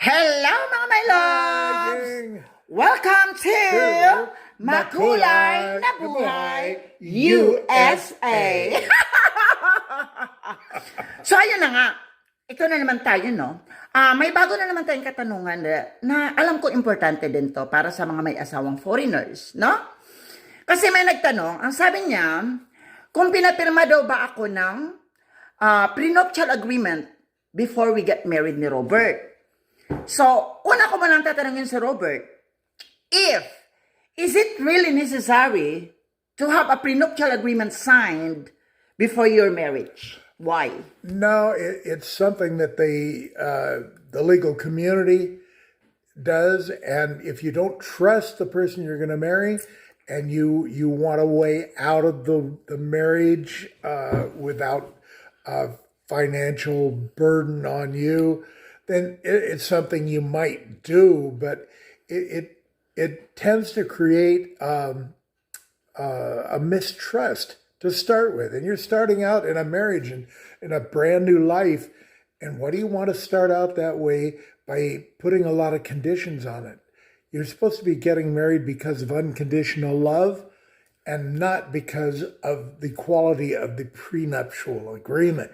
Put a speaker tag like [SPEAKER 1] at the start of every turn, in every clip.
[SPEAKER 1] Hello mga my loves!
[SPEAKER 2] Gang.
[SPEAKER 1] Welcome to Makulay na Buhay USA! So ayun na nga, ito na naman tayo no. May bago na naman tayong katanungan na alam ko importante din to para sa mga may asawang foreigners, no? Kasi may nagtanong, ang sabi niya, kung pinapirma daw ba ako ng prenuptial agreement before we get married ni Robert. So, una ko malang tatanungin si Robert, is it really necessary to have a prenuptial agreement signed before your marriage? Why?
[SPEAKER 2] No, it's something that the legal community does, and if you don't trust the person you're going to marry, and you want a way out of the marriage without financial burden on you, then it's something you might do, but it tends to create a mistrust to start with. And you're starting out in a marriage and in a brand new life. And what do you want to start out that way by putting a lot of conditions on it? You're supposed to be getting married because of unconditional love and not because of the quality of the prenuptial agreement.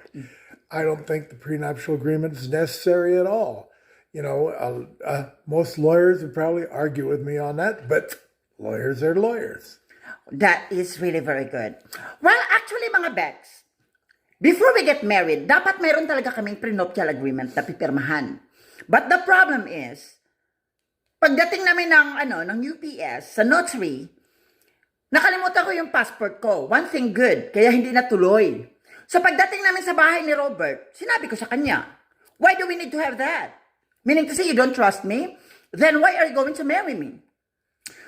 [SPEAKER 2] I don't think the prenuptial agreement is necessary at all. You know, most lawyers would probably argue with me on that, but lawyers are lawyers.
[SPEAKER 1] That is really very good. Well, actually mga Bex, before we get married, dapat mayroon talaga kaming prenuptial agreement na pipirmahan. But the problem is, pagdating namin ng UPS sa notary, nakalimutan ko yung passport ko. One thing good, kaya hindi natuloy. So pagdating namin sa bahay ni Robert, sinabi ko sa kanya, why do we need to have that? Meaning to say you don't trust me? Then why are you going to marry me?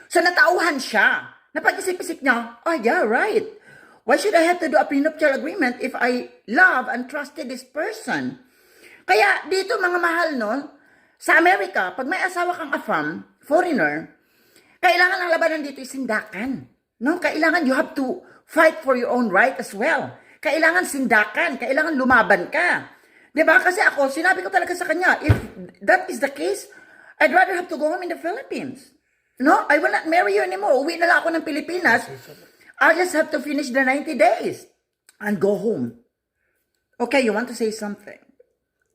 [SPEAKER 1] So natauhan siya. Napag-isip-isip niya, oh yeah, right. Why should I have to do a prenuptial agreement if I love and trusted this person? Kaya dito mga mahal no, sa Amerika, pag may asawa kang afam, foreigner, kailangan ang labanan dito is sindakan. No? Kailangan you have to fight for your own right as well. Kailangan sindakan, kailangan lumaban ka. Diba? Kasi ako, sinabi ko talaga sa kanya, if that is the case, I'd rather have to go home in the Philippines. No? I will not marry you anymore. Uwi na lang ako ng Pilipinas. I just have to finish the 90 days and go home. Okay, you want to say something?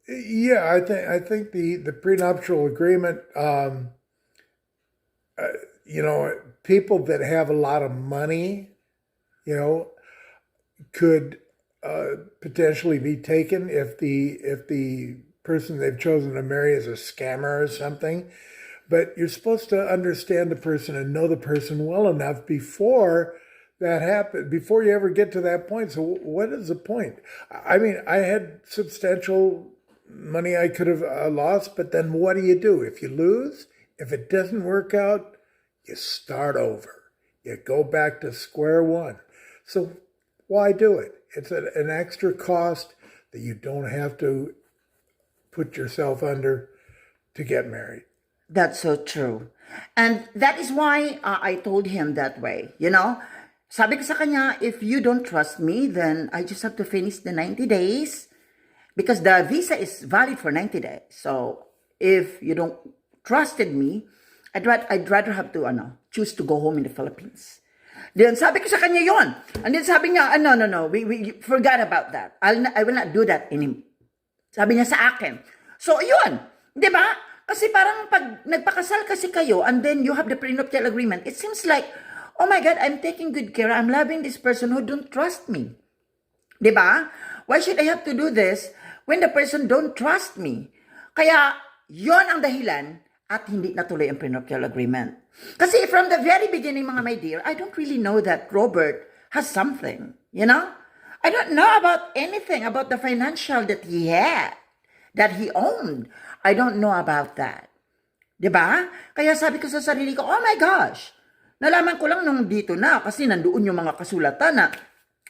[SPEAKER 2] Yeah, I think the prenuptial agreement, you know, people that have a lot of money, you know, could potentially be taken if the person they've chosen to marry is a scammer or something. But you're supposed to understand the person and know the person well enough before that happens, before you ever get to that point. So what is the point? I mean, I had substantial money I could have lost, but then what do you do? If you lose, if it doesn't work out, you start over. You go back to square one. So why do it? It's an extra cost that you don't have to put yourself under to get married.
[SPEAKER 1] That's so true. And that is why I told him that way, you know? Sabi ko sa kanya, if you don't trust me, then I just have to finish the 90 days because the visa is valid for 90 days. So if you don't trusted me, I'd rather have to choose to go home in the Philippines. Then sabi ko sa kanya yon. And then sabi niya, no, we forgot about that. I will not do that anymore. Sabi niya sa akin. So yun, di ba? Kasi parang pag nagpakasal kasi kayo and then you have the prenuptial agreement, it seems like, oh my God, I'm taking good care. I'm loving this person who don't trust me. Di ba? Why should I have to do this when the person don't trust me? Kaya yon ang dahilan at hindi natuloy ang prenuptial agreement. Kasi from the very beginning, mga my dear, I don't really know that Robert has something, you know? I don't know about anything about the financial that he had, that he owned. I don't know about that. Diba? Kaya sabi ko sa sarili ko, oh my gosh, nalaman ko lang nung dito na kasi nandoon yung mga kasulatan na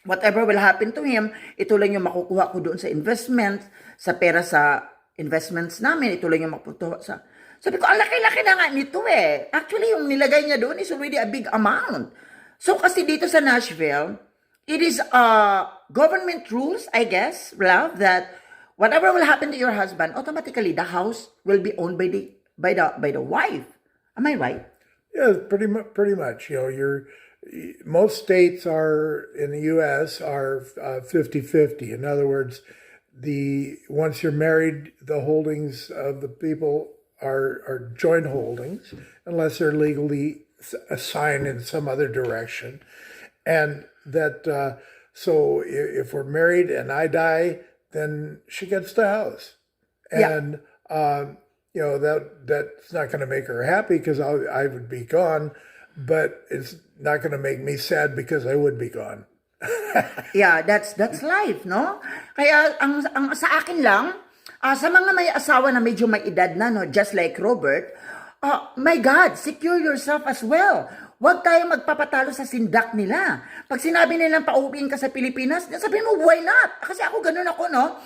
[SPEAKER 1] whatever will happen to him, ito lang yung makukuha ko doon sa investment, sa pera sa investments namin, ito lang yung makukuha sa... Sabi ko, ang laki-laki na nga nito eh. Actually, yung nilagay niya doon is already a big amount. So, kasi dito sa Nashville, it is government rules, I guess, love, that whatever will happen to your husband, automatically the house will be owned by the wife. Am I right?
[SPEAKER 2] Yeah, pretty much. Most states are in the U.S. are 50-50. In other words, the once you're married, the holdings of the people are joint holdings, unless they're legally assigned in some other direction, and that so if we're married and I die, then she gets the house,
[SPEAKER 1] Yeah.
[SPEAKER 2] and that's not going to make her happy because I would be gone, but it's not going to make me sad because I would be gone.
[SPEAKER 1] Yeah, that's life, no? Kaya ang sa akin lang, sa mga may asawa na medyo may edad na, no, just like Robert, my God, secure yourself as well. Huwag tayong magpapatalo sa sindak nila. Pag sinabi nilang pauwiin ka sa Pilipinas, sabihin mo, why not? Kasi ako, ganun ako, no?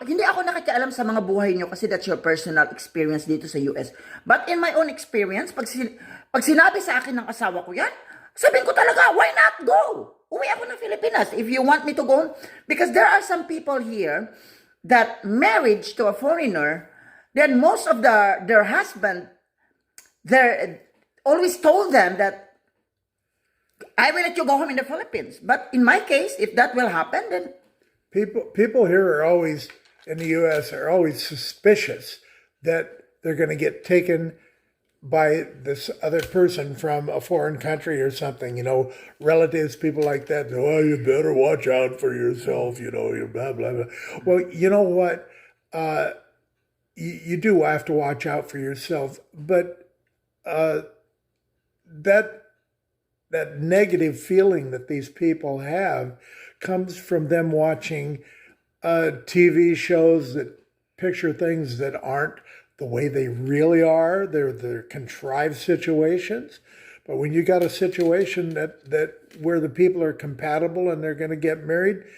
[SPEAKER 1] Hindi ako nakikialam sa mga buhay nyo kasi that's your personal experience dito sa US. But in my own experience, pag sinabi sa akin ng asawa ko yan, sabihin ko talaga, why not go? Uwi ako ng Pilipinas if you want me to go. Because there are some people here that marriage to a foreigner, then most of their husband, they always told them that I will let you go home in the Philippines. But in my case, if that will happen, then
[SPEAKER 2] People here are always in the U.S. are always suspicious that they're going to get taken by this other person from a foreign country or something. Relatives, people like that. Oh, you better watch out for yourself. You blah blah blah. Well, you know what? You do have to watch out for yourself, but that negative feeling that these people have comes from them watching TV shows that picture things that aren't the way they really are. They're contrived situations. But when you got a situation that where the people are compatible and they're going to get married,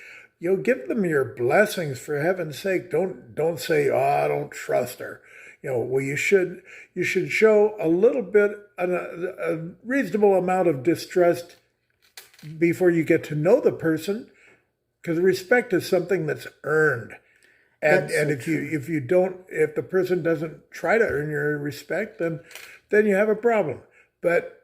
[SPEAKER 2] give them your blessings, for heaven's sake. Don't say, "Oh, I don't trust her." Well, you should show a little bit, a reasonable amount of distrust before you get to know the person, because respect is something that's earned. And if the person doesn't try to earn your respect, then you have a problem. But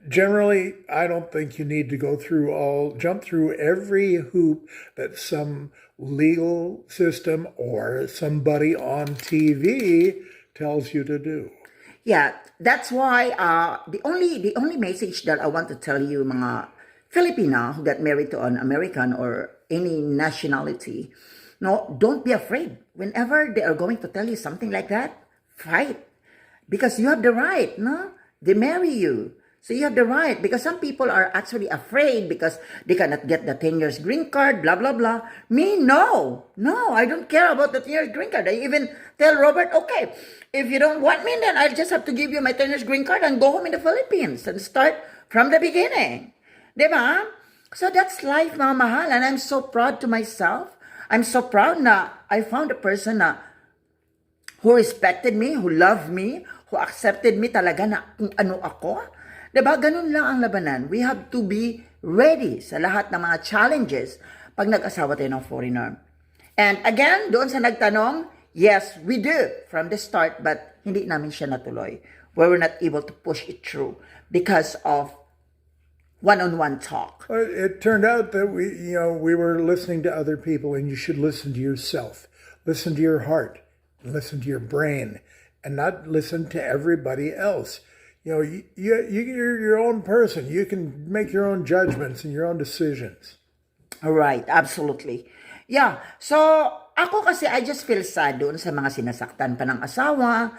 [SPEAKER 2] generally, I don't think you need to jump through every hoop that some legal system or somebody on TV tells you to do.
[SPEAKER 1] yeah, that's why the only message that I want to tell you, mga Filipina who got married to an American or any nationality, no, don't be afraid. Whenever they are going to tell you something like that, fight. Because you have the right, no? They marry you. So you have the right. Because some people are actually afraid because they cannot get the 10 years green card, blah, blah, blah. Me, no. No, I don't care about the 10 years green card. I even tell Robert, okay, if you don't want me, then I'll just have to give you my 10 years green card and go home in the Philippines and start from the beginning. Diba? So that's life, mga mahal. And I'm so proud to myself. I'm so proud na I found a person who respected me, who loved me, who accepted me talaga na kung ano ako. Diba? Ganun lang ang labanan. We have to be ready sa lahat ng mga challenges pag nag-asawa tayo ng foreigner. And again, doon sa nagtanong, yes, we do from the start, but hindi namin siya natuloy. We were not able to push it through because of one-on-one talk.
[SPEAKER 2] It turned out that we were listening to other people, and you should listen to yourself, listen to your heart, listen to your brain, and not listen to everybody else. You're your own person. You can make your own judgments and your own decisions.
[SPEAKER 1] Right, absolutely. Yeah, so ako kasi I just feel sad doon sa mga sinasaktan pa ng asawa,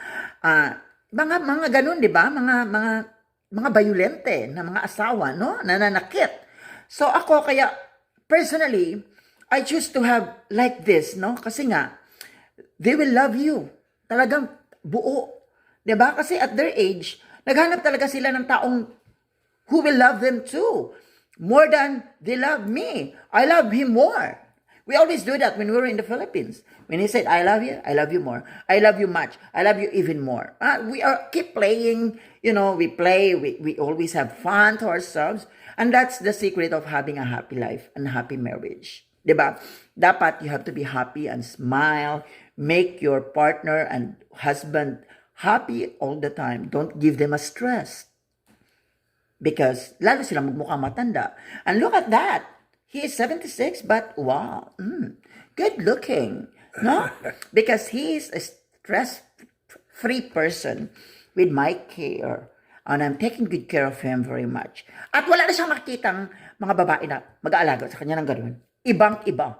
[SPEAKER 1] mga ganun, di ba? Mga bayulente na mga asawa, no? Nananakit. So ako kaya, personally, I choose to have like this, no? Kasi nga, they will love you. Talagang buo. Diba? Kasi at their age, naghanap talaga sila ng taong who will love them too. More than they love me. I love him more. We always do that when we were in the Philippines. When he said, I love you more. I love you much. I love you even more. We keep playing, we play, we always have fun to ourselves. And that's the secret of having a happy life and happy marriage. 'Diba? Dapat you have to be happy and smile. Make your partner and husband happy all the time. Don't give them a stress. Because lalo silang magmukha matanda. And look at that. He is 76, but wow, good looking. No? Because he is a stress-free person with my care. And I'm taking good care of him very much. At wala na siyang makitang mga babae na mag-aalaga sa kanya ng ganun. Ibang-iba.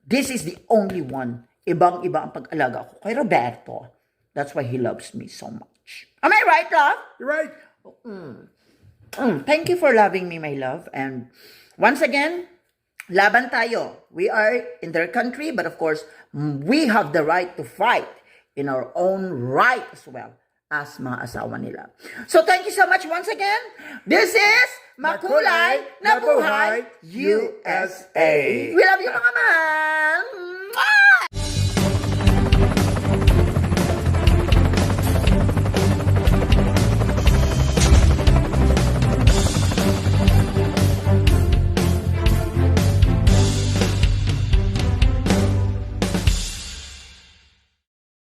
[SPEAKER 1] This is the only one. Ibang-iba ang pag-alaga ko kay Roberto. That's why he loves me so much. Am I right, love?
[SPEAKER 2] You're right.
[SPEAKER 1] Thank you for loving me, my love. And once again, laban tayo. We are in their country, but of course, we have the right to fight in our own right as well as mga asawa nila. So thank you so much once again. This is Makulay na Buhay USA. We love you, mga mahal. Mwah!